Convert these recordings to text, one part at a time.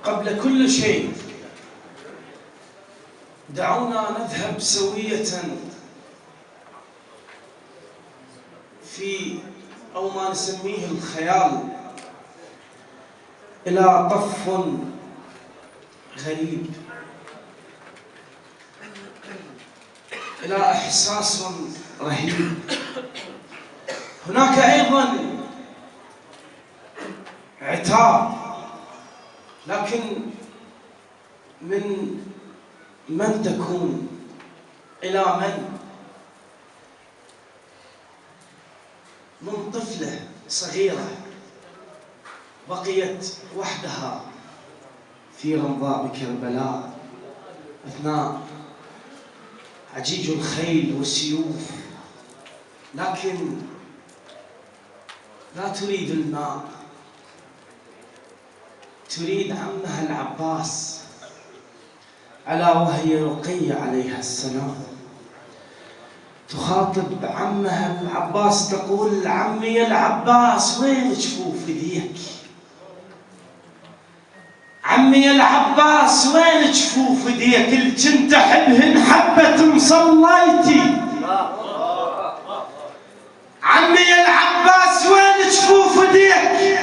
قبل كل شيء دعونا نذهب سوية في أو ما نسميه الخيال إلى طف غريب، إلى إحساس رهيب. هناك أيضا عتاب، لكن من تكون إلى من طفلة صغيرة بقيت وحدها في رمضاء كربلاء أثناء عجيج الخيل والسيوف، لكن لا تريد الماء، تريد عمها العباس، ألا وهي رقية عليها السلام. تخاطب عمها العباس تقول: عمي العباس وين جفوف ايديك؟ عمي العباس وين جفوف ايديك؟ اللي كنت احبهن حبة صليتي. عمي العباس وين جفوف ايديك؟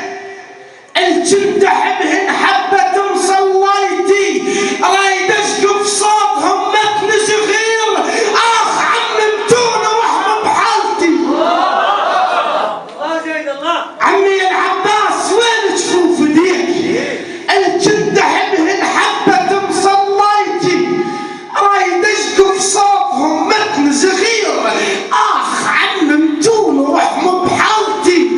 اللي كنت احبهن حبة صليتي. رايد اشقف صوتهم متن صغير، اخ عممتون واحمى بحالتي. عمي العباس وين جفوف ايديك؟ اللي كنت احبهن حبة صليتي. رايد اشقف صوتهم متن صغير، اخ عممتون واحمى بحالتي.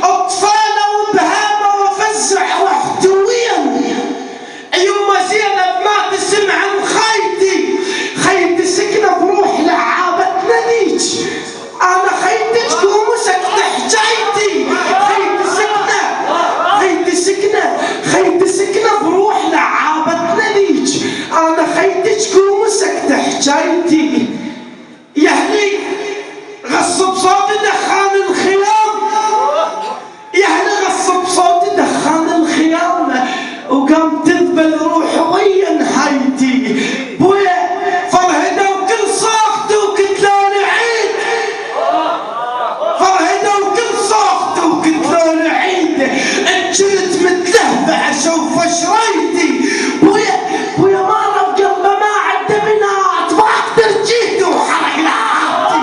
اطفالة وبهامة وفزع واحتوين. يما زينب ما تسمع عن خيتي سكنة بروح لعابتنا ليج. انا خيتك قومسك حجايتي. خيتي سكنة بروح لعابتنا ليج. انا خيتك قومسك حجايتي. يا اهلي غصب صوت دخان الخيام، يا اهلي غصب صوت دخان الخيام. وقام تذبل روح ويا نهايتي. بويا فرهدة وكل صوت وكتلون عيد. فرهدة وكل صوت وكتلون عيد. انجلت متلهبة اشوف شريتي. بويا ما رب قلبه ما عدى بنات، ما اقدر جيت وحرق لعابتي.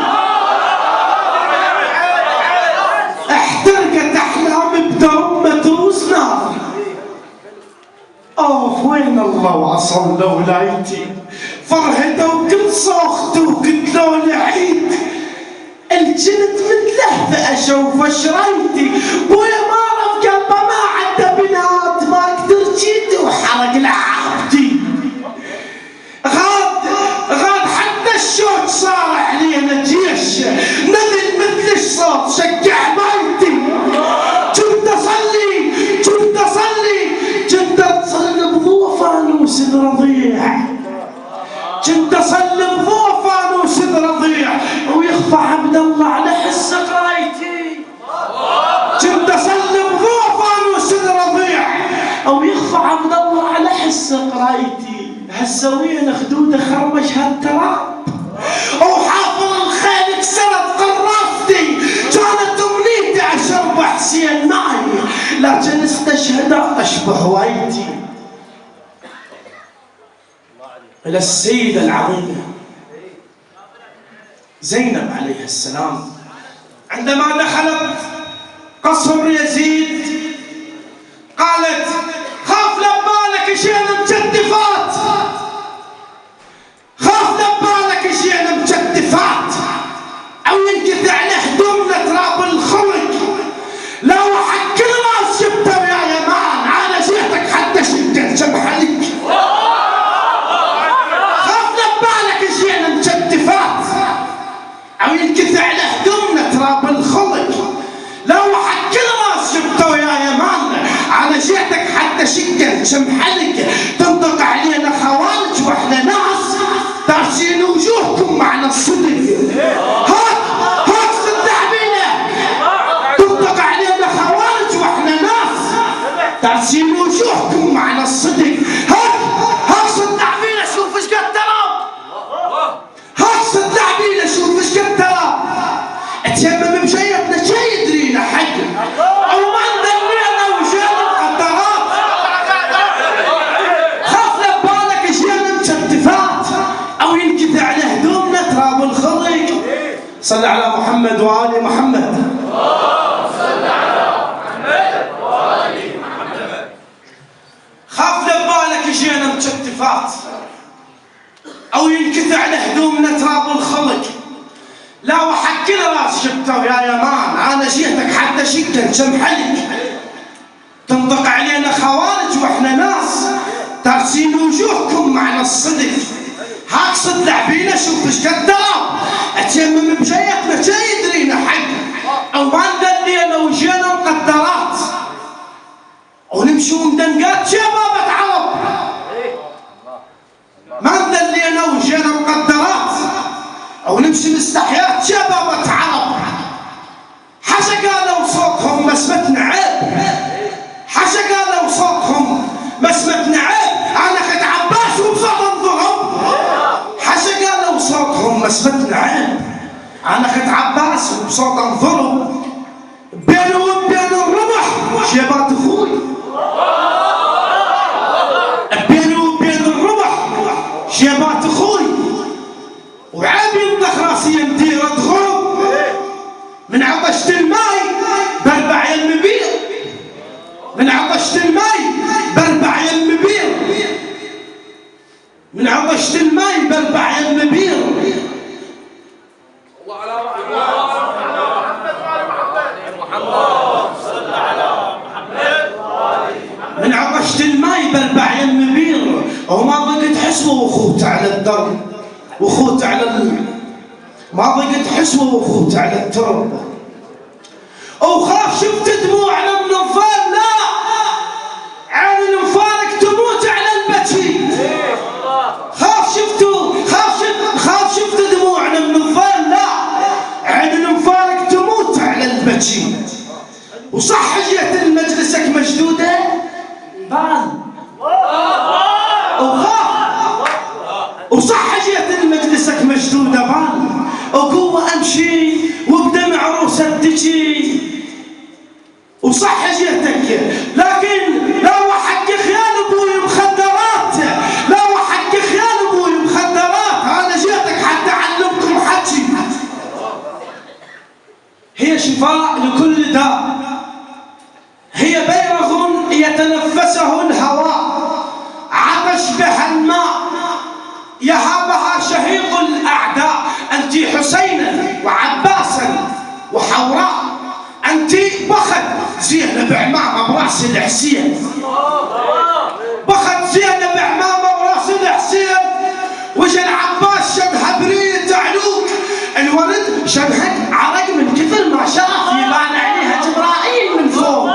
احترقت احلامي بدرب متروس نار. اوف وين الله وعصم لولايتي. فرهدة وكل صوت وكتلون عيد. الجنت متلهفة اشوف شريتي. بويا ما رف قلبه ما عدى بنات، ما اقدر جيت وحرق لعابتي. غاد حتى الشوك صار علينا جيش. نزل مثل الصوت شجع بيتي. كنت اصلي بضوء فانوس رضيع. كنت اصلي بضوء فانوس رضيع ويخفى عبد الله على حس قرايتي. كنت اصلي بضوء فانوس رضيع ويخفى عبد الله على حس قرايتي. هالسوية خدودة خرمش هالتراب وحافظ الخيل كسرت قرافتي. كانت امنيتي اشرب حسين معي، لكن استشهد اشبه ويتي. الى السيدة العظيمة زينب عليه السلام عندما دخلت قصر يزيد قالت: خاف لبالك شينا مجدفات، خاف لبالك شينا مجدفات، او ينقذ على هدومنا تراب الخلق. لو حق الراس جبته يا يمان على جهتك حتى شدت شمحلك. خاف لبالك شينا مجدفات، او ينقذ على هدومنا تراب الخلق. لو حق الراس جبته يا يمان على جهتك حتى شدت شمحلك. تنطق علينا خوارج واحنا ناس دارسين وجوهكم معنا الصدق. هات صدع بينا. تنطق علينا خوارج واحنا ناس دارسين وجوهكم معنى الصدق. هاك صدع بينا شوف ايش قد ترى، هاك صدع بينا شوف ايش قد ترى. اتيمم بشيتنا شي يدرينا حق او ما ندرينا وجال مقدرات. خاف لبالك جينا مشتفات او ينكث على هدومنا تراب الخلق. صل على محمد وآل محمد. خاف لبالك جينا مشتفات او ينكث على هدومنا تراب الخلق. لا وحق كل راس شبته يا يمان، انا جيتك حتى شكل شمحلك. تنطق علينا خوارج واحنا ناس ترسين وجوهكم معنى الصدق. هاك صدع بينا شوف ايش قد ترى. اتيمم بشيتنا شي يدرينا حق او ما ندلينا وجينا مقدرات ونمشي مدنقات شبابة عرب. ما ندلينا وجينا مقدرات او نمشي مستحيات شبابة عرب. حاشا قالوا صوتهم مسمتنا عيب، حاشا قالوا صوتهم مسمتنا عيب. انا خد عباس وبصوت انظرهم، حاشا قالوا صوتهم مسمتنا عيب. انا خد عباس وبصوت انظرهم. بيني وبين الرمح شيبات اخوي، بيني وبين الرمح شيبات اخوي. وعيب ينطخ راسي يمدير ادخل من عطشت الماي بربع المبير، من عطشت الماي بربع المبير، من عطشت الماي بربع المبير. الله على من عطشت الماي بربع المبير. وما ضقت حسبه وخوت على الدرب وخوت على ما ضقت حسبه وخوت على الترب. وخاف شفت دموعنا من الظل، لا عين الانفارق تموت على البكي. خاف شفت دموعنا من الظل، لا عين الانفارق تموت على البكي. وصح جيت المجلسك مشدوده بال وصح جيت المجلسك مشدودة بال. وقوة امشي وبدمع عروسة تجي. وصح جيتك لكن لا وحق خيال ابوي مخدرات، لا وحق خيال ابوي مخدرات. انا جيتك حتى اعلمكم حكي. هي شفاء لكل داء، هي بيرغ يتنفسه الهواء، عطش بها الماء يهابها شهيق الأعداء. أنت حسينا وعباسا وحوراء، أنت بخت زينب عمامة براس الحسين، بخت زينب عمامة براس الحسين. وجا العباس شبه بريد علوك. الورد شبهك عرق من كثر ما شاف يبان عليها جبرائيل من فوق.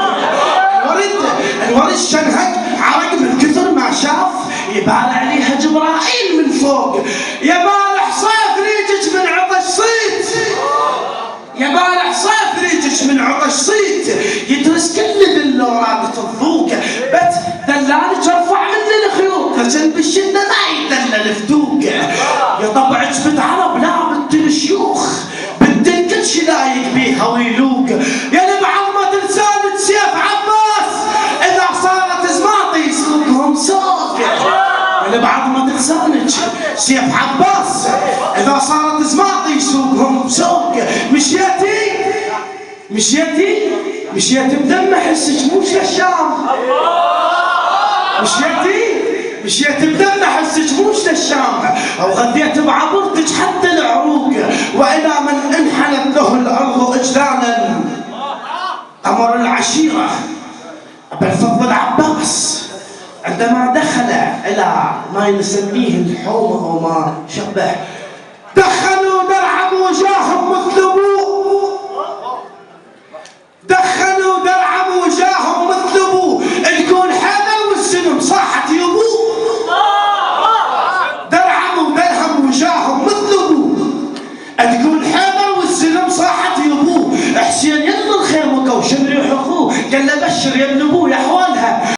الورد شبهك عرق من كثر ما شاف يبان عليها جبرائيل من فوق. يا بالح صيف ريجك من عطش صيت، يا بالح صيف ريجك من عطش صيت. يدرس كل باللوراد تضوق، بس دلالك ارفع من الخيوط عشان بالشده ما يدلل الفتوق. يا طبعك بنت عرب لا بنت الشيوخ، بنت الكل شي لايق بيها ويلوق. يا بعظمة لسانك سيف عباس اذا صارت زماطي يسلكهم سوق. يا بعظمة لسانك سيف عباس اذا صارت زماطي يسوقهم سوق. مشيتي بدم حسك موش للشام. مشيتي بدم حسك موش للشام. او غديت بعبرتك حتى العروق. والى من انحنت له الارض اجلالا امر العشيره ابا الفضل العباس عندما دخل الى ما نسميه الحومه وما شبه، دخلوا درعا وجاههم مثل